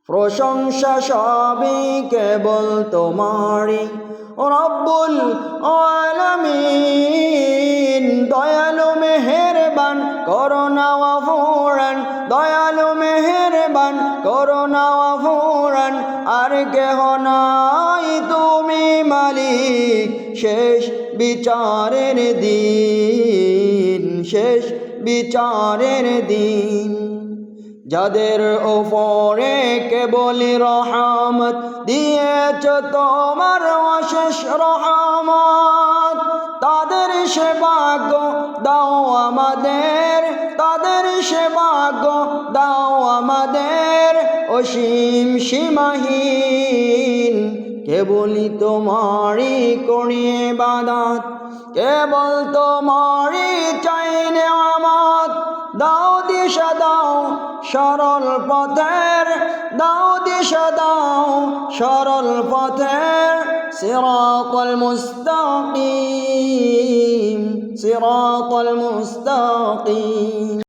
প্রশংসা সবই কেবল তোমারই রব্বুল আলামিন। দয়ালু মেহেরবান করুণা গফুরান, দয়ালু মেহেরবান করুণা গফুরান। আর কেহ নাই তুমি মালিক শেষ বিচারের দিন, শেষ বিচারের দিন। যাদের উপরে কেবলি রহমত দিয়েছ তোমার অশেষ রহমত, তাদের সে ভাগ্য দাও আমাদের, তাদের সে ভাগ্য দাও আমাদের অসীম সীমাহীন। কেবলই তোমারই করি ইবাদত, কেবল তোমারই চাই নেয়ামত। দাও দিশা দাও সরল পথের, দাও দিশা দাও সরল পথের। সিরাতাল মুস্তাকিম, সিরাতাল মুস্তাকিম।